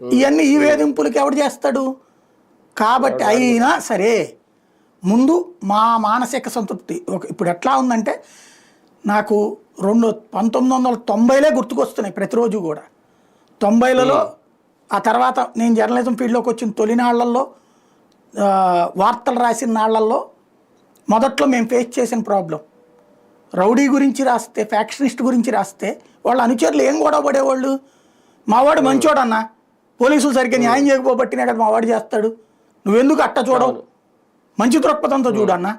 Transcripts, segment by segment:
ఇవన్నీ ఈ వేధింపులకి ఎవడు చేస్తాడు? కాబట్టి అయినా సరే ముందు మా మానసిక సంతృప్తి ఇప్పుడు ఎట్లా ఉందంటే నాకు 1990లే గుర్తుకొస్తున్నాయి ప్రతిరోజు కూడా. 90లలో ఆ తర్వాత నేను జర్నలిజం ఫీల్డ్లోకి వచ్చిన తొలినాళ్లలో వార్తలు రాసిన నాళ్లలో మొదట్లో మేము ఫేస్ చేసిన ప్రాబ్లం, రౌడీ గురించి రాస్తే, ఫ్యాక్షనిస్ట్ గురించి రాస్తే వాళ్ళ అనుచరులు ఏం గొడవ పడేవాళ్ళు, మావాడు మంచోడన్నా, పోలీసులు సరిగ్గా న్యాయం చేయకపోబట్టినా కదా మావాడు చేస్తాడు, నువ్వెందుకు అట్ట చూడవు, మంచి దృక్పథంతో చూడన్నా,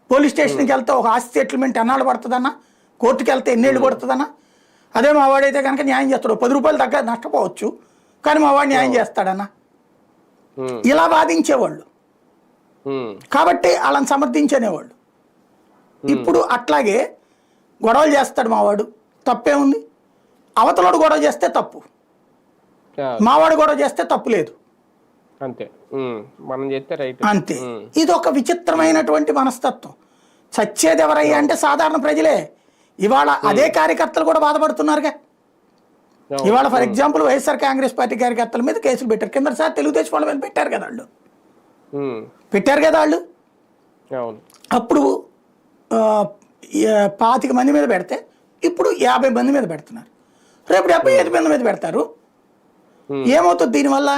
పోలీస్ స్టేషన్కి వెళ్తే ఒక ఆస్తి సెటిల్మెంట్ ఎన్నాళ్ళు పడుతుందన్నా, కోర్టుకి వెళ్తే ఎన్నేళ్ళు పడుతుందన్నా, అదే మావాడైతే కనుక న్యాయం చేస్తాడు, 10 రూపాయలు తగ్గ నష్టపోవచ్చు కానీ మావాడు న్యాయం చేస్తాడన్నా, ఇలా వాదించేవాళ్ళు. కాబట్టి వాళ్ళని సమర్థించనేవాళ్ళు. ఇప్పుడు అట్లాగే గొడవలు చేస్తాడు మావాడు, తప్పే ఉంది, అవతలోడు గొడవ చేస్తే తప్పు, మావాడు గొడవ చేస్తే తప్పు లేదు, అంతే మనం చేస్తే రైట్ అంతే. ఇది ఒక విచిత్రమైనటువంటి మనస్తత్వం. చచ్చేది ఎవరయ్యా అంటే సాధారణ ప్రజలే. ఇవాళ అదే కార్యకర్తలు కూడా బాధపడుతున్నారుగా. ఇవాళ for example YSR Congress party కార్యకర్తల మీద కేసులు పెట్టారు, కింద సార్ తెలుగుదేశం వాళ్ళ మీద పెట్టారు కదా వాళ్ళు, పెట్టారు కదా వాళ్ళు. అప్పుడు 25 మంది మీద పెడితే ఇప్పుడు 50 మంది మీద పెడుతున్నారు, రేపు 75 మంది మీద పెడతారు. ఏమవుతుంది దీనివల్ల?